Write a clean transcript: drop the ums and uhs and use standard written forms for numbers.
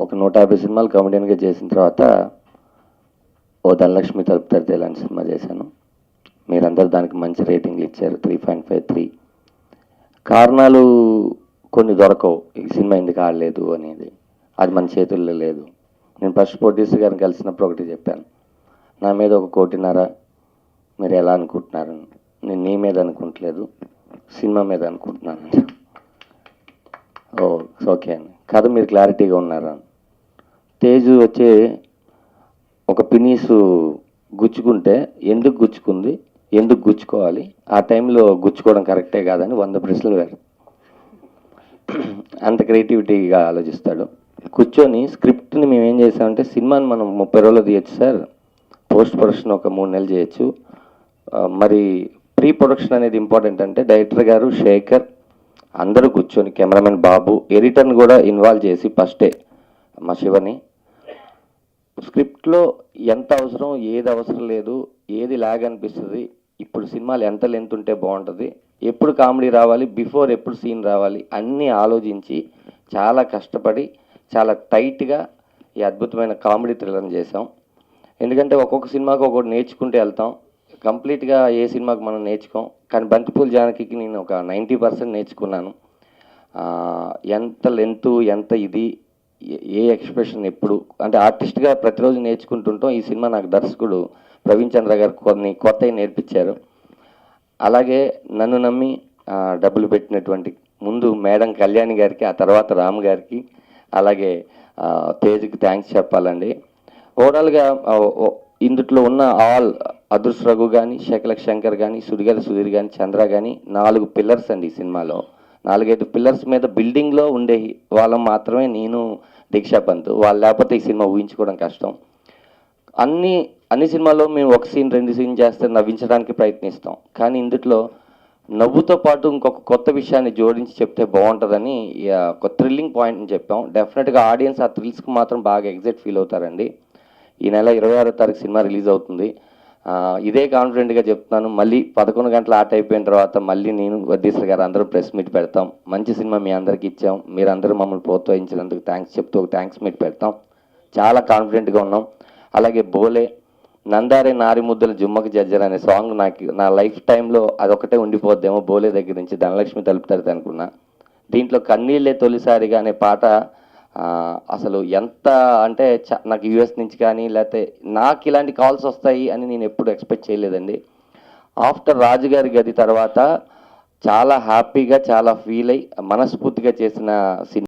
ఒక 150 సినిమాలు కమెడియన్గా చేసిన తర్వాత ఓ ధనలక్ష్మి తలుపుతారు ఇలాంటి సినిమా చేశాను. మీరందరూ దానికి మంచి రేటింగ్లు ఇచ్చారు, 3.53. కారణాలు కొన్ని దొరకవు ఈ సినిమా ఎందుకు ఆడలేదు అనేది, అది మన చేతుల్లో లేదు. నేను ఫస్ట్ ప్రొడ్యూసర్ గారిని కలిసినప్పుడు ఒకటి చెప్పాను, నా మీద 1.5 కోటి మీరు ఎలా అనుకుంటున్నారు, నేను నీ మీద అనుకుంటలేదు సినిమా మీద అనుకుంటున్నాను. ఓ ఓకే అండి, కథ మీరు క్లారిటీగా ఉన్నారా. తేజు వచ్చి ఒక పినీసు గుచ్చుకుంటే ఎందుకు గుచ్చుకుంది, ఎందుకు గుచ్చుకోవాలి, ఆ టైంలో గుచ్చుకోవడం కరెక్టే కాదని 100 ప్రశ్నలు వేరు. అంత క్రియేటివిటీగా ఆలోచిస్తాడు. కూర్చొని స్క్రిప్ట్ని మేము ఏం చేసామంటే, సినిమాని మనం 30 రోజులు తీయచ్చు సార్, పోస్ట్ ప్రొడక్షన్ ఒక 3 నెలలు చేయొచ్చు, మరి ప్రీ ప్రొడక్షన్ అనేది ఇంపార్టెంట్ అంటే డైరెక్టర్ గారు, శేఖర్ అందరూ కూర్చొని, కెమెరామెన్ బాబు, ఎడిటర్ని కూడా ఇన్వాల్వ్ చేసి ఫస్టే మా శివని స్క్రిప్ట్లో ఎంత అవసరం, ఏది అవసరం లేదు, ఏది లాగ్ అనిపిస్తుంది, ఇప్పుడు సినిమాలు ఎంత లెంత్ ఉంటే బాగుంటుంది, ఎప్పుడు కామెడీ రావాలి, బిఫోర్ ఎప్పుడు సీన్ రావాలి అన్నీ ఆలోచించి చాలా కష్టపడి చాలా టైట్గా ఈ అద్భుతమైన కామెడీ థ్రిల్లర్ని చేసాం. ఎందుకంటే ఒక్కొక్క సినిమాకి ఒక్కొక్కటి నేర్చుకుంటూ వెళ్తాం, కంప్లీట్గా ఏ సినిమాకి మనం నేర్చుకోం. కానీ బంతిపూల జానకికి నేను ఒక 90% నేర్చుకున్నాను. ఎంత లెంతు, ఎంత ఇది, ఏ ఎక్స్ప్రెషన్ ఎప్పుడు, అంటే ఆర్టిస్ట్గా ప్రతిరోజు నేర్చుకుంటుంటాం. ఈ సినిమా నాకు దర్శకుడు ప్రవీణ్ చంద్ర గారు కొన్ని కొత్తవి నేర్పించారు. అలాగే నన్ను నమ్మి డబ్బులు పెట్టినటువంటి ముందు మేడం కళ్యాణి గారికి, ఆ తర్వాత రామ్ గారికి, అలాగే తేజ్కి థ్యాంక్స్ చెప్పాలండి. ఓవరాల్గా ఇందుట్లో ఉన్న ఆల్ అదృష్ రఘు కానీ, శేఖలక్ శంకర్ కానీ, సుడిగాలి సుధీర్ కానీ, చంద్ర కానీ 4 పిల్లర్స్ అండి ఈ సినిమాలో. 4-5 పిల్లర్స్ మీద బిల్డింగ్లో ఉండే వాళ్ళం మాత్రమే నేను, దీక్షా పంత్. వాళ్ళు లేకపోతే ఈ సినిమా ఊహించుకోవడం కష్టం. అన్ని సినిమాల్లో మేము 1 సీన్ 2 సీన్ చేస్తే నవ్వించడానికి ప్రయత్నిస్తాం, కానీ ఇందులో నవ్వుతో పాటు ఇంకొక కొత్త విషయాన్ని జోడించి చెప్తే బాగుంటుందని ఒక థ్రిల్లింగ్ పాయింట్ని చెప్పాం. డెఫినెట్గా ఆడియన్స్ ఆ థ్రిల్స్కి మాత్రం బాగా ఎగ్జైట్ ఫీల్ అవుతారండి. ఈ నెల 26వ తారీఖు సినిమా రిలీజ్ అవుతుంది. ఇదే కాన్ఫిడెంట్గా చెప్తున్నాను, మళ్ళీ 11 గంటల ఆట అయిపోయిన తర్వాత మళ్ళీ నేను, వద్దీశ్వర్ గారు అందరూ ప్రెస్ మీట్ పెడతాం. మంచి సినిమా మీ అందరికి ఇచ్చాం, మీరందరూ మమ్మల్ని ప్రోత్సహించినందుకు థ్యాంక్స్ చెప్తూ ఒక థ్యాంక్స్ మీట్ పెడతాం. చాలా కాన్ఫిడెంట్గా ఉన్నాం. అలాగే బోలే, నందారే నారి ముద్దలు జుమ్మకు జజ్జర్ అనే సాంగ్ నా లైఫ్ టైంలో అదొకటే ఉండిపోద్దేమో, బోలే దగ్గర నుంచి ధనలక్ష్మి తలుపుతారు అనుకున్నా. దీంట్లో కన్నీళ్ళే తొలిసారిగా అనే పాట అసలు ఎంత అంటే నాకు యూఎస్ నుంచి కానీ, లేకపోతే నాకు ఇలాంటి కాల్స్ వస్తాయి అని నేను ఎప్పుడు ఎక్స్పెక్ట్ చేయలేదండి. ఆఫ్టర్ రాజుగారి గది తర్వాత చాలా హ్యాపీగా, చాలా ఫీల్ అయ్యి మనస్ఫూర్తిగా చేసిన సినిమా.